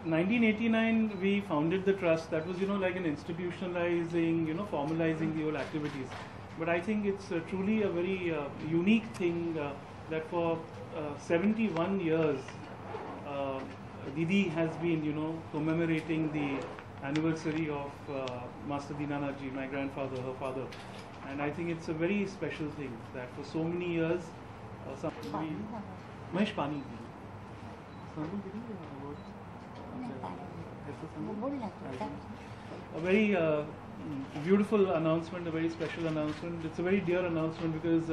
1989 we founded the trust. That was, like an institutionalizing, formalizing the whole activities. But I think it's truly a very unique thing that for 71 years Didi has been, commemorating the anniversary of Master Dinanath, my grandfather, her father. And I think it's a very special thing that for so many years, Mahesh Pani. A very beautiful announcement, a very special announcement. It's a very dear announcement because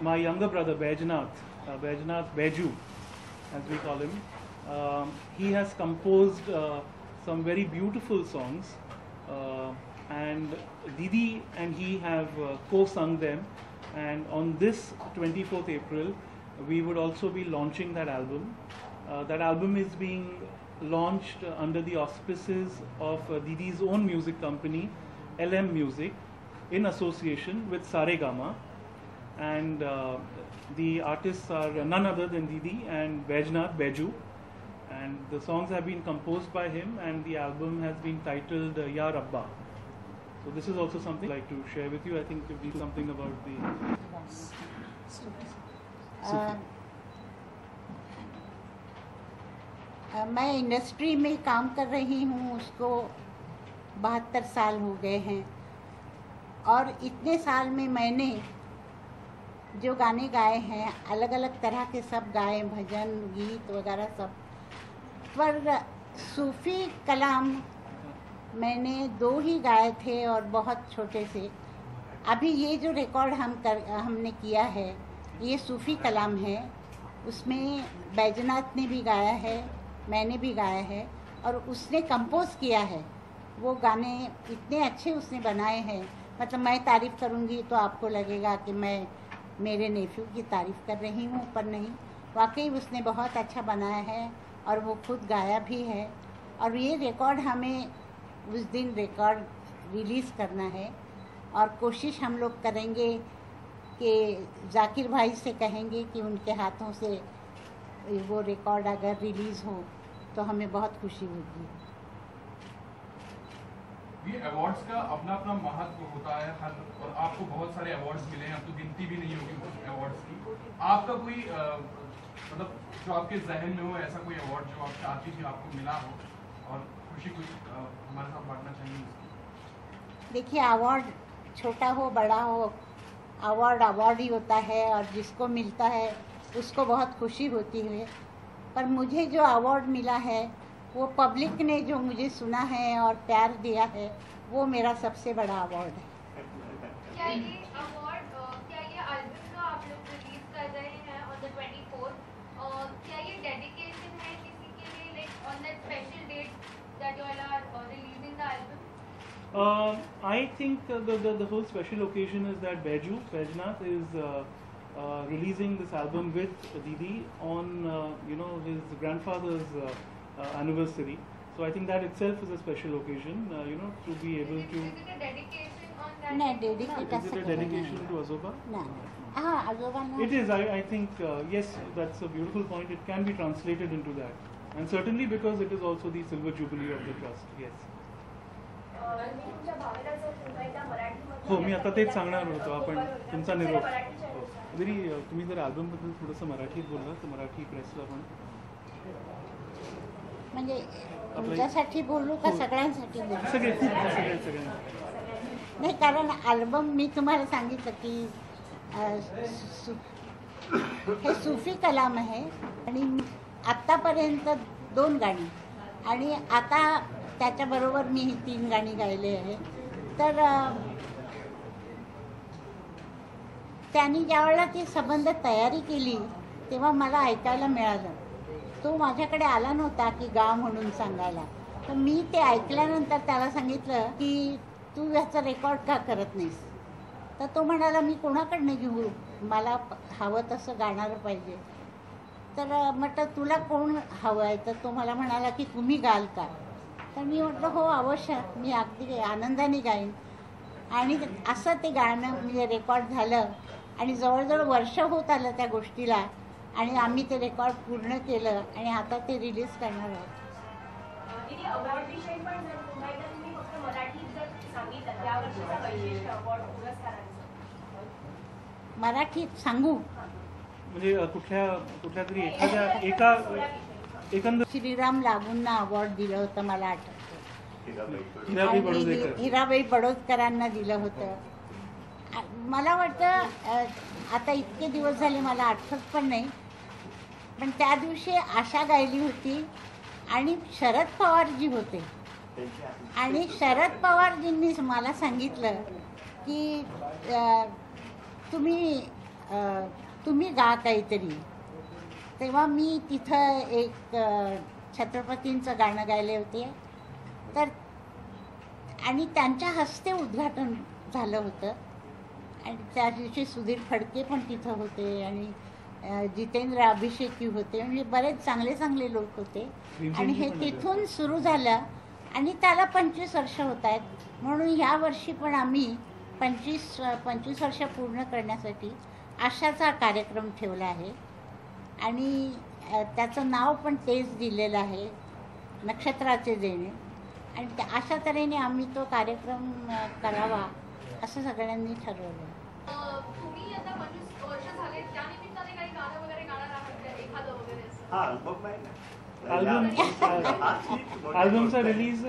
my younger brother Baijnath Baiju, as we call him, he has composed some very beautiful songs, and Didi and he have co-sung them. And on this 24th April, we would also be launching that album. That album is being launched under the auspices of Didi's own music company, LM Music, in association with Saregama. And the artists are none other than Didi and Baijnath Baiju. And the songs have been composed by him, and the album has been titled Ya Rabba. So this is also something I'd like to share with you. I think it will be something about the... मैं industry में काम कर रही हूँ, उसको 72 साल हो गए हैं, और इतने साल में मैंने जो गाने गाए हैं अलग अलग तरह के सब गाए, भजन गीत वगैरह सब, पर सूफ़ी कलाम मैंने 2 ही गाए थे और बहुत छोटे से। अभी ये जो रिकॉर्ड हमने किया है ये सूफ़ी कलाम है, उसमें बैजनाथ ने भी गाया है, मैंने भी गाया है, और उसने कंपोज किया है। वो गाने इतने अच्छे उसने बनाए हैं, मतलब मैं तारीफ़ करूँगी तो आपको लगेगा कि मैं मेरे नेफ्यू की तारीफ़ कर रही हूँ, पर नहीं, वाकई उसने बहुत अच्छा बनाया है और वो खुद गाया भी है। और ये रिकॉर्ड हमें उस दिन रिकॉर्ड रिलीज़ करना है, और कोशिश हम लोग करेंगे कि जाकिर भाई से कहेंगे कि उनके हाथों से वो रिकॉर्ड अगर रिलीज़ हो तो हमें बहुत खुशी होगी। ये अवार्ड्स का अपना अपना महत्व होता है हर, और आपको बहुत सारे अवार्ड्स मिले हैं, अब तो गिनती भी नहीं होगी अवार्ड्स की। आपका कोई मतलब जो आपके जहन में हो, ऐसा कोई अवार्ड जो आप चाहती थी आपको मिला हो और खुशी कुछ हमारे साथ बांटना चाहिए? देखिए, अवार्ड छोटा हो बड़ा हो, अवार्ड ही होता है, और जिसको मिलता है उसको बहुत खुशी होती है। पर मुझे जो अवार्ड मिला है वो पब्लिक ने जो मुझे सुना है और प्यार दिया है, वो मेरा सबसे बड़ा अवार्ड है। क्या ये अवार्ड, क्या ये एल्बम जो आप लोग रिलीज कर रहे हैं ऑन द 24th, क्या ये डेडिकेशन है किसी के लिए, like on that special date that you all are releasing the album? I think the whole special occasion is that Baijnath is releasing this album with Didi on his grandfather's anniversary. So I think that itself is a special occasion, to be able to... Is it a dedication on that? No, dedicate Is it a dedication to Azoba? No. Azoba no. It is. I think, yes, that's a beautiful point. It can be translated into that. And certainly because it is also the silver jubilee of the trust. Yes. हो, मी आता तेच सांगणार होतो. आपण तुमचा निरोप. जरी तुम्ही जर अल्बमबद्दल थोडंसं मराठीत बोलला तर मराठी प्रेसला पण म्हणजे तुमच्यासाठी बोलू का सगळ्यांसाठी बोलू? सगळे नाही, कारण अल्बम मी तुम्हाला सांगितलं की हे सूफी कलाम आहे, आणि आत्तापर्यंत 2 गाणी, आणि आता त्याच्याबरोबर मी ही 3 गाणी गायले आहे. तर त्यांनी ज्यावेळेला ती संबंध तयारी केली तेव्हा मला ऐकायला मिळालं. तो माझ्याकडे आला नव्हता की गा म्हणून सांगायला, तर मी ते ऐकल्यानंतर त्याला सांगितलं की तू याचा रेकॉर्ड का करत नाहीस? तर तो म्हणाला मी कोणाकडनं घेऊ, मला हवं तसं गाणारं पाहिजे. तर म्हटलं तुला कोण हवं आहे? तर तो मला म्हणाला की तुम्ही गाल का? तर मी म्हटलं हो अवश्य, मी अगदी आनंदाने गाईन. आणि असं ते गाणं म्हणजे रेकॉर्ड झालं, आणि जवळजवळ वर्ष होत आलं त्या गोष्टीला, आणि आम्ही ते रेकॉर्ड पूर्ण केलं आणि आता ते रिलीज करणार आहोत. दीदी अवॉर्ड विषयी पण जर पुन्हा एकदा तुम्ही फक्त मराठीत जर सांगितलं या वर्षीचा वैशिष्ट्य अवॉर्ड पुरस्कारांचं मराठीत सांगू? म्हणजे कुठल्या तरी एका एकंदर श्रीराम लागूंना अवॉर्ड दिलं होतं मला आठवतं. हिराबाई बडोदेकर. आणि हिराबाई बडोदकरांना दिलं होतं. मला वाटतं आता इतके दिवस झाले मला आठवत पण नाही, पण त्या दिवशी आशा गायली होती आणि शरद पवारजी होते. आणि शरद पवारजींनी मला सांगितलं की तुम्ही गा काहीतरी. तेव्हा मी तिथं एक छत्रपतींचं गाणं गायले होते. तर आणि त्यांच्या हस्ते उद्घाटन झालं होतं. आणि त्या दिवशी सुधीर फडके पण तिथं होते आणि जितेंद्र अभिषेकी होते. म्हणजे बरेच चांगले लोक होते. आणि हे तिथून सुरू झालं आणि त्याला 25 वर्ष होत आहेत. म्हणून ह्या वर्षी पण आम्ही 25 वर्ष पूर्ण करण्यासाठी आशाचा कार्यक्रम ठेवला आहे. आणि त्याचं नाव पण तेच दिलेलं आहे, नक्षत्राचे देणे. आणि अशा तऱ्हेने आम्ही तो कार्यक्रम करावा असं सगळ्यांनी ठरवलं. तुम्ही आता 25 वर्ष झाले, त्या निमित्ताने काही गाणं वगैरे गाणार आहात का? एखादं वगैरे असं? अल्बमचा रिलीज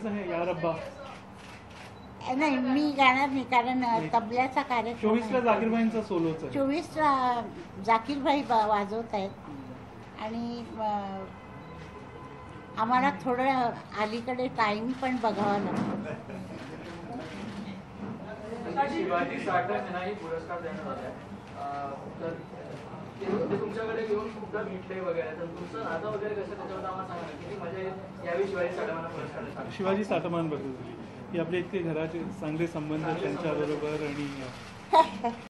आहे या रब्बा. नाही, मी गाणार नाही, कारण तबल्याचा कार्यक्रम 24ला जाकीरबाईंचा सोलोचा. 24ला जाकीरबाई वाजवत आहेत. आणि आम्हाला थोडं अलीकडे टाईम पण बघावा लागतो. शिवाजी साठम यांनाही पुरस्कार देण्यात आला. तर ते तुमच्याकडे येऊन खूपदा भेटले वगैरे, तर तुमचं नातं वगैरे कसं त्याच्याबद्दल आम्हाला सांगा. किती मजा यावेळी शिवाजी साठमांना पुरस्कार देतात. शिवाजी साठमांबद्दल की आपले इतके घराचे चांगले संबंध त्यांच्याबरोबर आणि